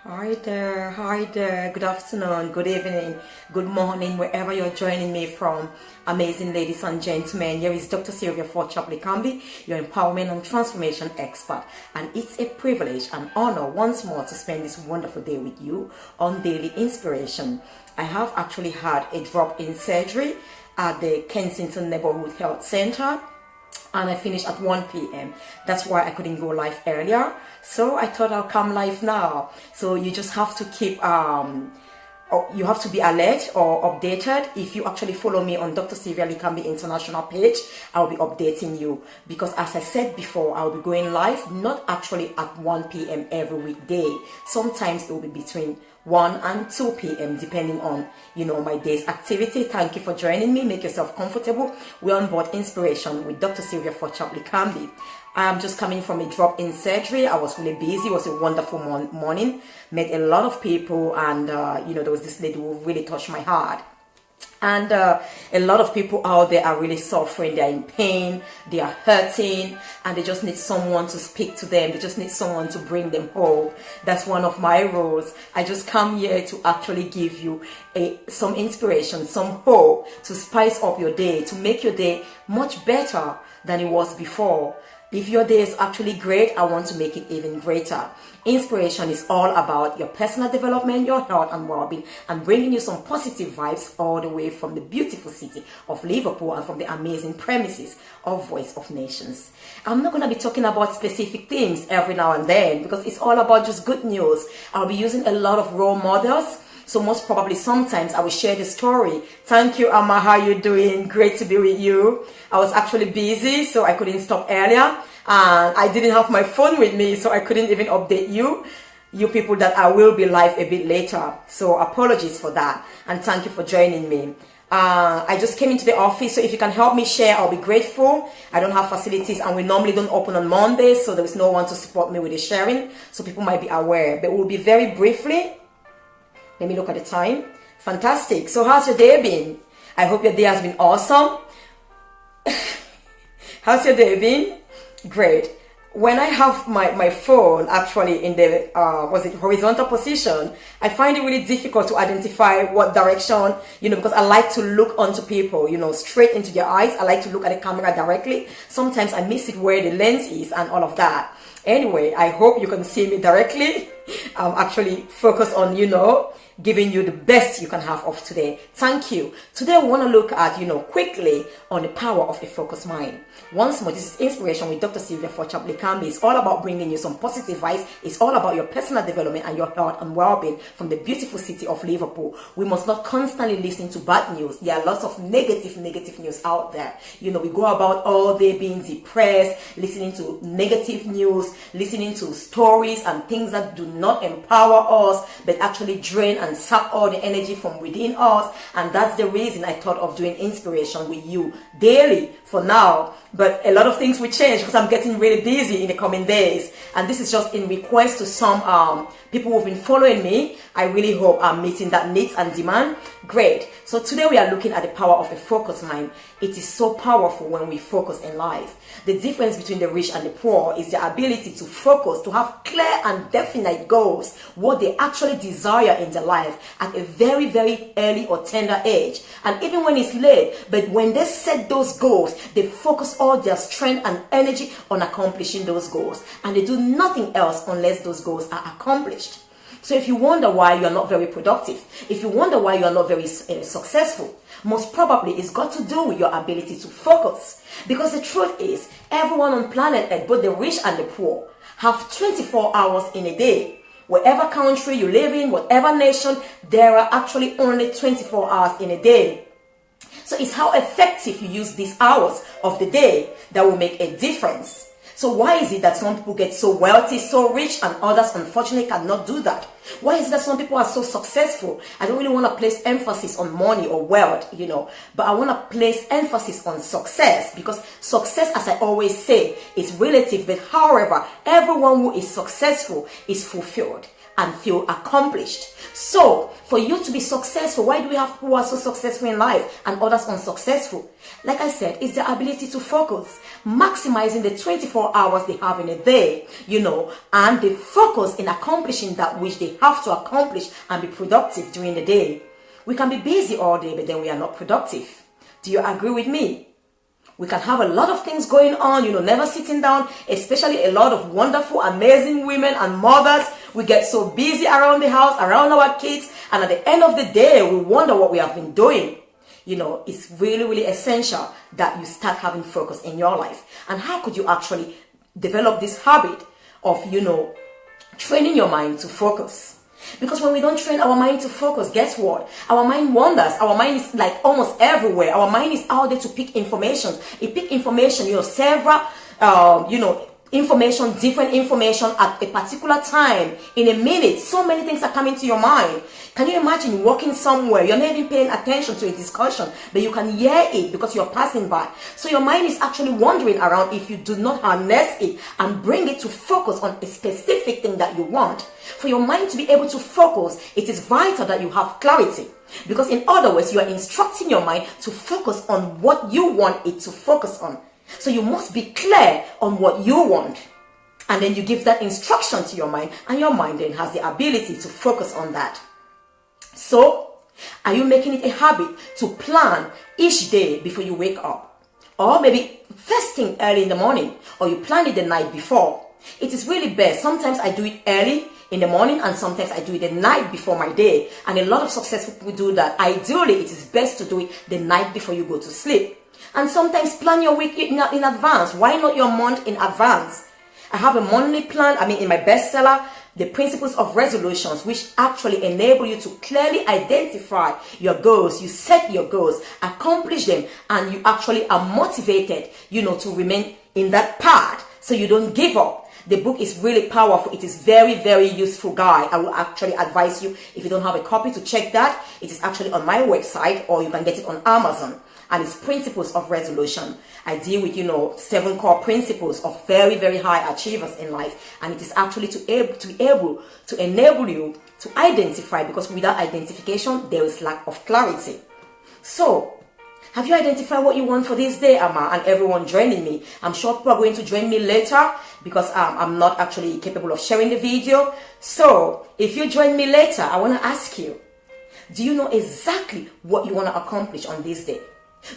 Hi there, good afternoon, good evening, good morning, wherever you're joining me from. Amazing ladies and gentlemen, here is Dr. Sylvia Forchap, Likambi, your empowerment and transformation expert. And it's a privilege and honor once more to spend this wonderful day with you on Daily Inspiration. I have actually had a drop-in surgery at the Kensington Neighborhood Health Center, and I finished at 1 p.m. That's why I couldn't go live earlier. So I thought I'll come live now. So you just have to keep, you have to be alert or updated. If you actually follow me on Dr. Sylvia Likambi International page, I'll be updating you. Because as I said before, I'll be going live, not actually at 1 p.m. every weekday. Sometimes it will be between 1 and 2 p.m. depending on, my day's activity. Thank you for joining me. Make yourself comfortable. We're on board Inspiration with Dr. Sylvia Forchap Likambi. I'm just coming from a drop-in surgery. I was really busy. It was a wonderful morning. Met a lot of people, and there was this lady who really touched my heart. And a lot of people out there are really suffering. They're in pain, they are hurting, and they just need someone to speak to them. They just need someone to bring them hope. That's one of my roles. I just come here to actually give you some inspiration, some hope to spice up your day, to make your day much better than it was before. If your day is actually great, I want to make it even greater. Inspiration is all about your personal development, your health and well-being, and bringing you some positive vibes all the way from the beautiful city of Liverpool and from the amazing premises of Voice of Nations. I'm not going to be talking about specific things every now and then because it's all about just good news. I'll be using a lot of role models. So most probably sometimes I will share the story. Thank you, Amma. How you doing? Great to be with you. I was actually busy, so I couldn't stop earlier. And I didn't have my phone with me, so I couldn't even update you people that I will be live a bit later. So apologies for that. And thank you for joining me. I just came into the office, so if you can help me share, I'll be grateful. I don't have facilities, and we normally don't open on Mondays, so there is no one to support me with the sharing. So people might be aware, but we'll be very briefly. Let me look at the time. Fantastic. So how's your day been? I hope your day has been awesome. How's your day been? Great. When I have my phone actually in the horizontal position, I find it really difficult to identify what direction, because I like to look onto people, straight into their eyes. I like to look at the camera directly. Sometimes I miss it where the lens is and all of that. Anyway, I hope you can see me directly. I'm actually focused on, giving you the best you can have of today. Thank you. Today I want to look at, quickly on the power of a focused mind. Once more, this is Inspiration with Dr. Sylvia Forchap Likambi. It's all about bringing you some positive vibes. It's all about your personal development and your health and well-being from the beautiful city of Liverpool. We must not constantly listen to bad news. There are lots of negative news out there. We go about all day being depressed, listening to negative news, listening to stories and things that do not empower us, but actually drain and suck all the energy from within us. And that's the reason I thought of doing Inspiration with you daily for now. But a lot of things will change because I'm getting really busy in the coming days. And this is just in request to some people who've been following me. I really hope I'm meeting that needs and demand. Great. So today we are looking at the power of a focused mind. It is so powerful when we focus in life. The difference between the rich and the poor is the ability to focus, to have clear and definite goals, what they actually desire in their life at a very, very early or tender age. And even when it's late, but when they set those goals, they focus all their strength and energy on accomplishing those goals. And they do nothing else unless those goals are accomplished. So if you wonder why you are not very productive, if you wonder why you are not very successful, most probably it's got to do with your ability to focus. Because the truth is, everyone on planet Earth, both the rich and the poor, have 24 hours in a day. Whatever country you live in, whatever nation, there are actually only 24 hours in a day. So it's how effective you use these hours of the day that will make a difference. So why is it that some people get so wealthy, so rich, and others unfortunately cannot do that? Why is it that some people are so successful? I don't really want to place emphasis on money or wealth, but I want to place emphasis on success, because success, as I always say, is relative. But however, everyone who is successful is fulfilled and feel accomplished. So for you to be successful, why do we have people who are so successful in life and others unsuccessful? Like I said, it's the ability to focus, maximizing the 24 24 hours they have in a day, and they focus in accomplishing that which they have to accomplish and be productive during the day. We can be busy all day, but then we are not productive. Do you agree with me? We can have a lot of things going on, never sitting down, especially a lot of wonderful, amazing women and mothers. We get so busy around the house, around our kids, and at the end of the day, we wonder what we have been doing. It's really, really essential that you start having focus in your life. And how could you actually develop this habit of, training your mind to focus? Because when we don't train our mind to focus, guess what? Our mind wanders. Our mind is like almost everywhere. Our mind is out there to pick information. It pick information, several, information, different information at a particular time. In a minute, so many things are coming to your mind. Can you imagine walking somewhere? You're not even paying attention to a discussion, but you can hear it because you're passing by. So your mind is actually wandering around if you do not harness it and bring it to focus on a specific thing that you want. For your mind to be able to focus, it is vital that you have clarity. Because in other words, you are instructing your mind to focus on what you want it to focus on. So you must be clear on what you want. And then you give that instruction to your mind, and your mind then has the ability to focus on that. So, are you making it a habit to plan each day before you wake up? Or maybe first thing early in the morning, or you plan it the night before? It is really best. Sometimes I do it early in the morning, and sometimes I do it the night before my day. And a lot of successful people do that. Ideally, it is best to do it the night before you go to sleep. And sometimes plan your week in advance. Why not your month in advance? I have a monthly plan, in my bestseller, The Principles of Resolutions, which actually enable you to clearly identify your goals. You set your goals, accomplish them, and you actually are motivated, to remain in that path so you don't give up. The book is really powerful. It is very, very useful guide. I will actually advise you, if you don't have a copy, to check that. It is actually on my website, or you can get it on Amazon. And it's Principles of Resolution. I deal with, 7 core principles of very, very high achievers in life. And it is actually to enable you to identify, because without identification, there is lack of clarity. So, have you identified what you want for this day, Amma, and everyone joining me? I'm sure people are going to join me later, because I'm not actually capable of sharing the video. So, if you join me later, I want to ask you, do you know exactly what you want to accomplish on this day?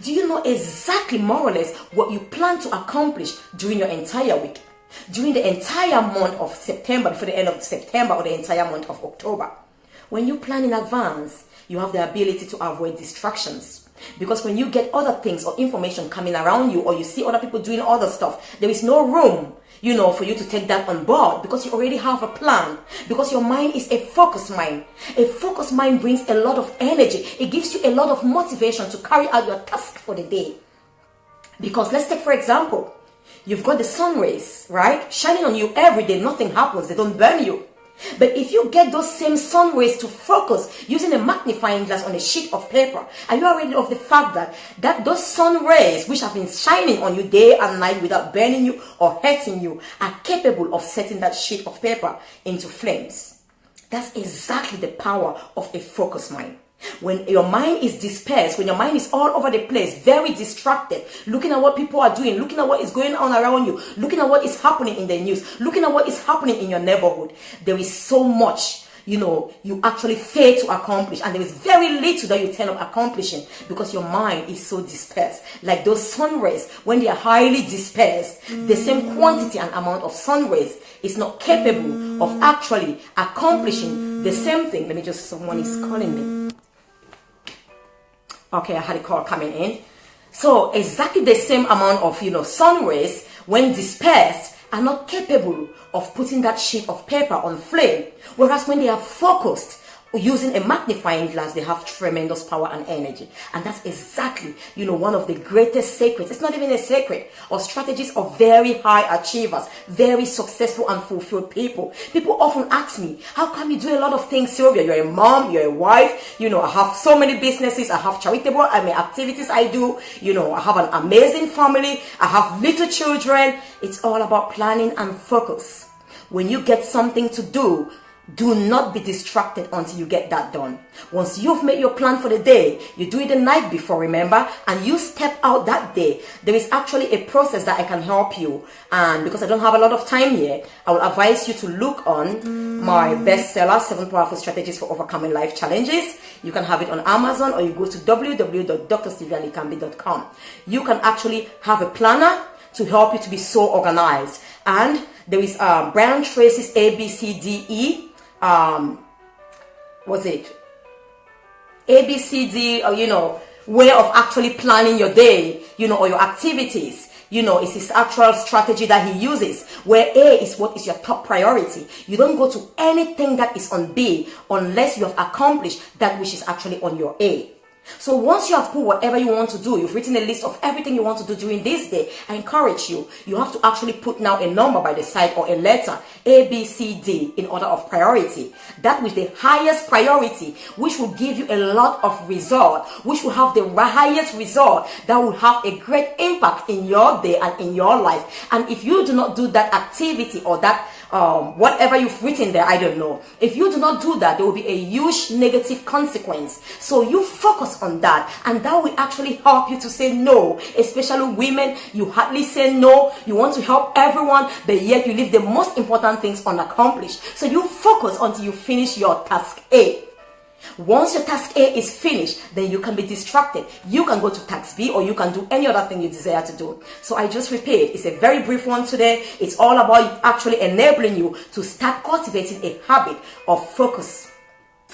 Do you know exactly, more or less, what you plan to accomplish during your entire week? During the entire month of September, before the end of September, or the entire month of October? When you plan in advance, you have the ability to avoid distractions. Because when you get other things or information coming around you, or you see other people doing other stuff, there is no room, for you to take that on board, because you already have a plan. Because your mind is a focused mind. A focused mind brings a lot of energy. It gives you a lot of motivation to carry out your task for the day. Because let's take, for example, you've got the sun rays, right, shining on you every day. Nothing happens. They don't burn you. But if you get those same sun rays to focus using a magnifying glass on a sheet of paper, are you aware of the fact that those sun rays, which have been shining on you day and night without burning you or hurting you, are capable of setting that sheet of paper into flames? That's exactly the power of a focused mind. When your mind is dispersed, when your mind is all over the place, very distracted, looking at what people are doing, looking at what is going on around you, looking at what is happening in the news, looking at what is happening in your neighborhood, there is so much, you actually fail to accomplish, and there is very little that you end up accomplishing, because your mind is so dispersed. Like those sun rays, when they are highly dispersed, the same quantity and amount of sun rays is not capable of actually accomplishing the same thing. Let me just, someone is calling me. Okay, I had a call coming in. So exactly the same amount of, sun rays, when dispersed, are not capable of putting that sheet of paper on flame. Whereas when they are focused, using a magnifying glass, they have tremendous power and energy. And that's exactly, one of the greatest secrets. It's not even a secret, or strategies of very high achievers, very successful and fulfilled people. People often ask me, how come you do a lot of things, Sylvia? You're a mom, you're a wife, I have so many businesses, I have charitable activities I do, I have an amazing family, I have little children. It's all about planning and focus. When you get something to do, Do not be distracted until you get that done. Once you've made your plan for the day, you do it the night before, remember, and you step out that day. There is actually a process that I can help you. And because I don't have a lot of time here, I will advise you to look on my bestseller, 7 Powerful Strategies for Overcoming Life Challenges. You can have it on Amazon, or you go to www.drsylvialikambi.com. You can actually have a planner to help you to be so organized. And there is Brian Tracy's ABCDE. Was it ABCD, or way of actually planning your day, or your activities. It's his actual strategy that he uses, where A is what is your top priority. You don't go to anything that is on B unless you have accomplished that which is actually on your A. So once you have put whatever you want to do, you've written a list of everything you want to do during this day, I encourage you have to actually put now a number by the side, or a letter, A, B, C, D, in order of priority. That with the highest priority, which will give you a lot of result, which will have the highest result, that will have a great impact in your day and in your life. And if you do not do that activity, or that whatever you've written there, I don't know. If you do not do that, there will be a huge negative consequence. So you focus on that, and that will actually help you to say no. Especially women, you hardly say no. You want to help everyone, but yet you leave the most important things unaccomplished. So you focus until you finish your task A. Once your task A is finished, then you can be distracted. You can go to task B, or you can do any other thing you desire to do. So I just repeat, it's a very brief one today. It's all about actually enabling you to start cultivating a habit of focus.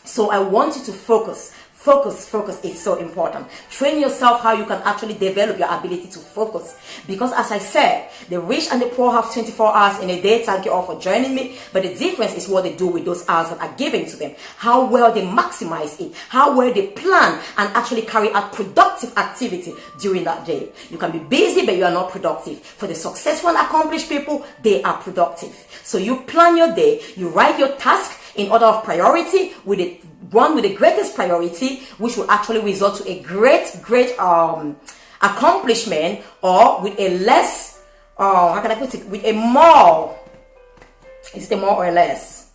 So I want you to focus. Focus is so important. Train yourself how you can actually develop your ability to focus. Because as I said, the rich and the poor have 24 hours in a day. Thank you all for joining me. But the difference is what they do with those hours that are given to them. How well they maximize it. How well they plan and actually carry out productive activity during that day. You can be busy, but you are not productive. For the successful and accomplished people, they are productive. So you plan your day. You write your task in order of priority, with the one with the greatest priority, which will actually result to a great accomplishment, or with a less, how can I put it, with a more, is it a more or less?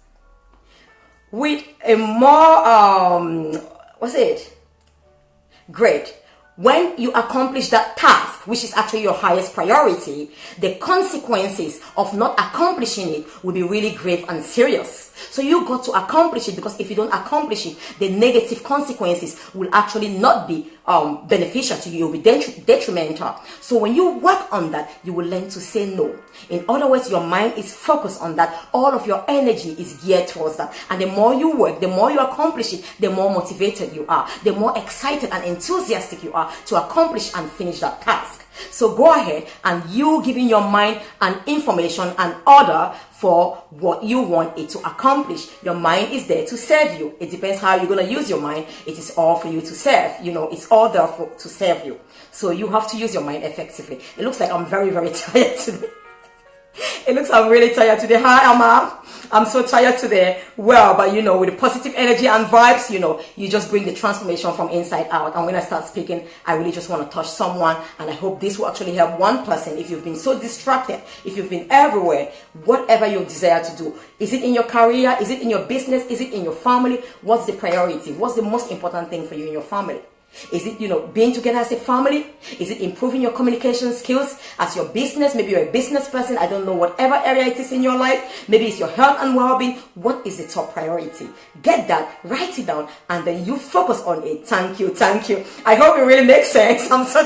With a more, what's it? Great. When you accomplish that task, which is actually your highest priority, the consequences of not accomplishing it will be really grave and serious. So you got to accomplish it, because if you don't accomplish it, the negative consequences will actually not be beneficial to you. It will be detrimental. So when you work on that, you will learn to say no. In other words, your mind is focused on that. All of your energy is geared towards that. And the more you work, the more you accomplish it, the more motivated you are, the more excited and enthusiastic you are to accomplish and finish that task. So go ahead, and you giving your mind an information and order for what you want it to accomplish. Your mind is there to serve you. It depends how you're going to use your mind. It is all for you to serve. It's all there to serve you. So you have to use your mind effectively. It looks like I'm very, very tired today. It looks like I'm really tired today. Hi, Amma. I'm so tired today. Well, but with the positive energy and vibes, you just bring the transformation from inside out. And when I start speaking, I really just want to touch someone. And I hope this will actually help one person. If you've been so distracted, if you've been everywhere, whatever you desire to do, is it in your career? Is it in your business? Is it in your family? What's the priority? What's the most important thing for you in your family? Is it, being together as a family? Is it improving your communication skills as your business? Maybe you're a business person. I don't know, whatever area it is in your life. Maybe it's your health and well-being. What is the top priority? Get that, write it down, and then you focus on it. Thank you. I hope it really makes sense. I'm so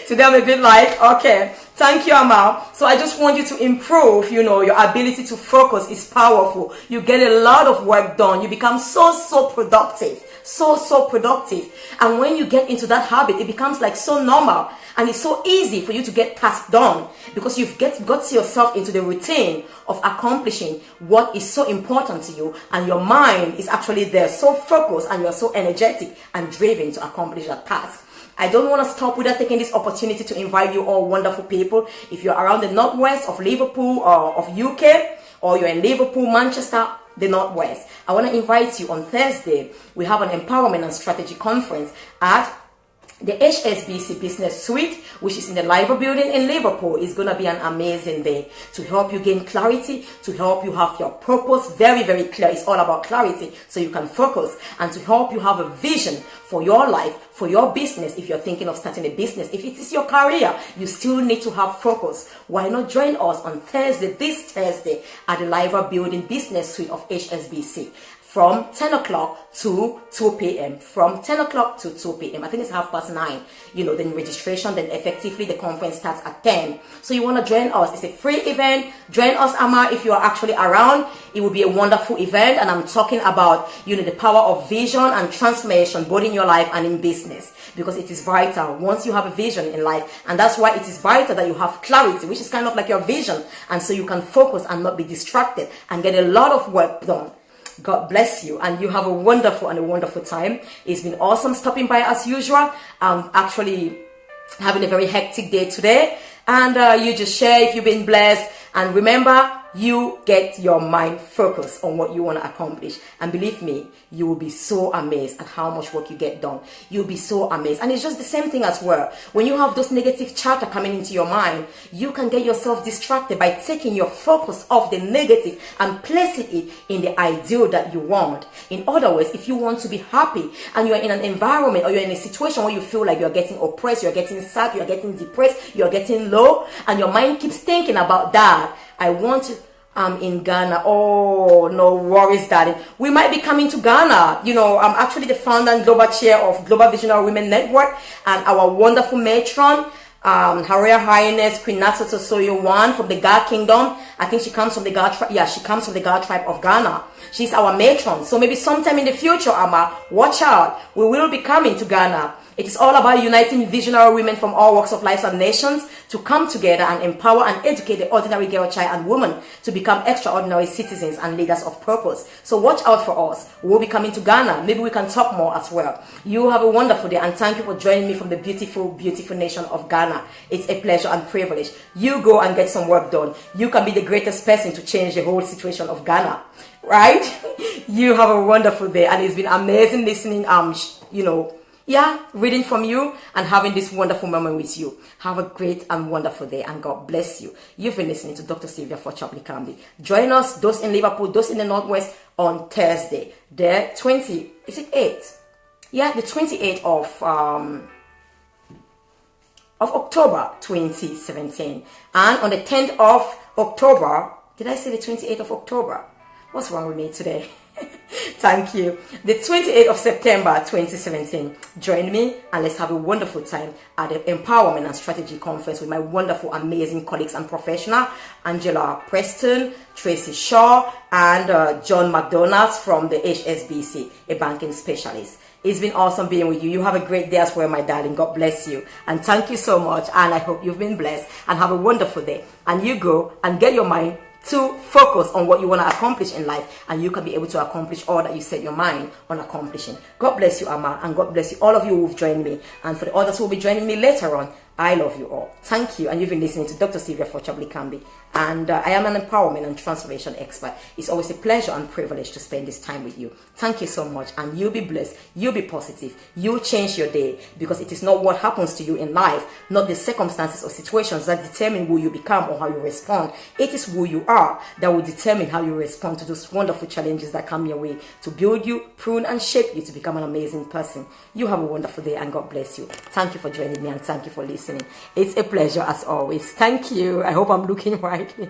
today I'm a bit like, okay, thank you, Amal. So I just want you to improve, your ability to focus is powerful. You get a lot of work done. You become so productive. So productive. And when you get into that habit, it becomes like so normal, and it's so easy for you to get tasks done, because you've got yourself into the routine of accomplishing what is so important to you, and your mind is actually there, so focused, and you're so energetic and driven to accomplish that task. I don't want to stop without taking this opportunity to invite you all wonderful people. If you're around the northwest of Liverpool or of UK, or you're in Liverpool, Manchester, the Northwest, I want to invite you on Thursday. We have an empowerment and strategy conference at The HSBC Business Suite, which is in the Liver Building in Liverpool, is going to be an amazing day to help you gain clarity, to help you have your purpose very, very clear. It's all about clarity so you can focus, and to help you have a vision for your life, for your business. If you're thinking of starting a business, if it is your career, you still need to have focus. Why not join us on Thursday, this Thursday, at the Liver Building Business Suite of HSBC? From 10 o'clock to 2 p.m. From 10 o'clock to 2 p.m. I think it's 9:30. Then registration, then effectively the conference starts at 10. So you want to join us. It's a free event. Join us, Ama, if you are actually around. It will be a wonderful event. And I'm talking about, the power of vision and transformation, both in your life and in business. Because it is vital once you have a vision in life. And that's why it is vital that you have clarity, which is kind of like your vision. And so you can focus and not be distracted and get a lot of work done. God bless you, and you have a wonderful time. It's been awesome stopping by as usual. I'm actually having a very hectic day today, and you just share if you've been blessed. And remember, you get your mind focused on what you want to accomplish, and believe me, you will be so amazed at how much work you get done. You'll be so amazed. And it's just the same thing as well. When you have those negative chatter coming into your mind, you can get yourself distracted by taking your focus off the negative and placing it in the ideal that you want. In other words, if you want to be happy and you're in an environment or you're in a situation where you feel like you're getting oppressed, you're getting sad, you're getting depressed, you're getting low, and your mind keeps thinking about that, I want to, I'm in Ghana. Oh, no worries, darling. We might be coming to Ghana. I'm actually the founder and global chair of Global Visionary Women Network, and our wonderful matron, Her Royal Highness Queen Natsuto Soyo from the Ga Kingdom. I think she comes from the Ga tribe. Yeah, she comes from the Ga tribe of Ghana. She's our matron. So maybe sometime in the future, Amma, watch out. We will be coming to Ghana. It is all about uniting visionary women from all walks of life and nations to come together and empower and educate the ordinary girl, child, and woman to become extraordinary citizens and leaders of purpose. So watch out for us. We'll be coming to Ghana. Maybe we can talk more as well. You have a wonderful day, and thank you for joining me from the beautiful, beautiful nation of Ghana. It's a pleasure and privilege. You go and get some work done. You can be the greatest person to change the whole situation of Ghana. Right? You have a wonderful day, and it's been amazing listening, reading from you and having this wonderful moment with you. Have a great and wonderful day, and God bless you. You've been listening to Dr. Sylvia Forchap Likambi. Join us, those in Liverpool, those in the Northwest, on Thursday, the 28th? Yeah, the 28th of October 2017. And on the 10th of October, did I say the 28th of October? What's wrong with me today? Thank you. The 28th of September 2017. Join me and let's have a wonderful time at the Empowerment and Strategy Conference with my wonderful, amazing colleagues and professional, Angela Preston, Tracy Shaw, and John McDonald's from the HSBC, a banking specialist. It's been awesome being with you. You have a great day as well, my darling. God bless you. And thank you so much. And I hope you've been blessed and have a wonderful day. And you go and get your mind to focus on what you want to accomplish in life, and you can be able to accomplish all that you set your mind on accomplishing. God bless you, Amma, and God bless you, all of you who've joined me, and for the others who will be joining me later on. I love you all. Thank you. And you've been listening to Dr. Sylvia Forchap Likambi, and I am an empowerment and transformation expert. It's always a pleasure and privilege to spend this time with you. Thank you so much, and you'll be blessed. You'll be positive. You'll change your day, because it is not what happens to you in life, not the circumstances or situations that determine who you become or how you respond. It is who you are that will determine how you respond to those wonderful challenges that come your way to build you, prune, and shape you to become an amazing person. You have a wonderful day, and God bless you. Thank you for joining me, and thank you for listening. It's a pleasure as always. Thank you. I hope I'm looking rightly.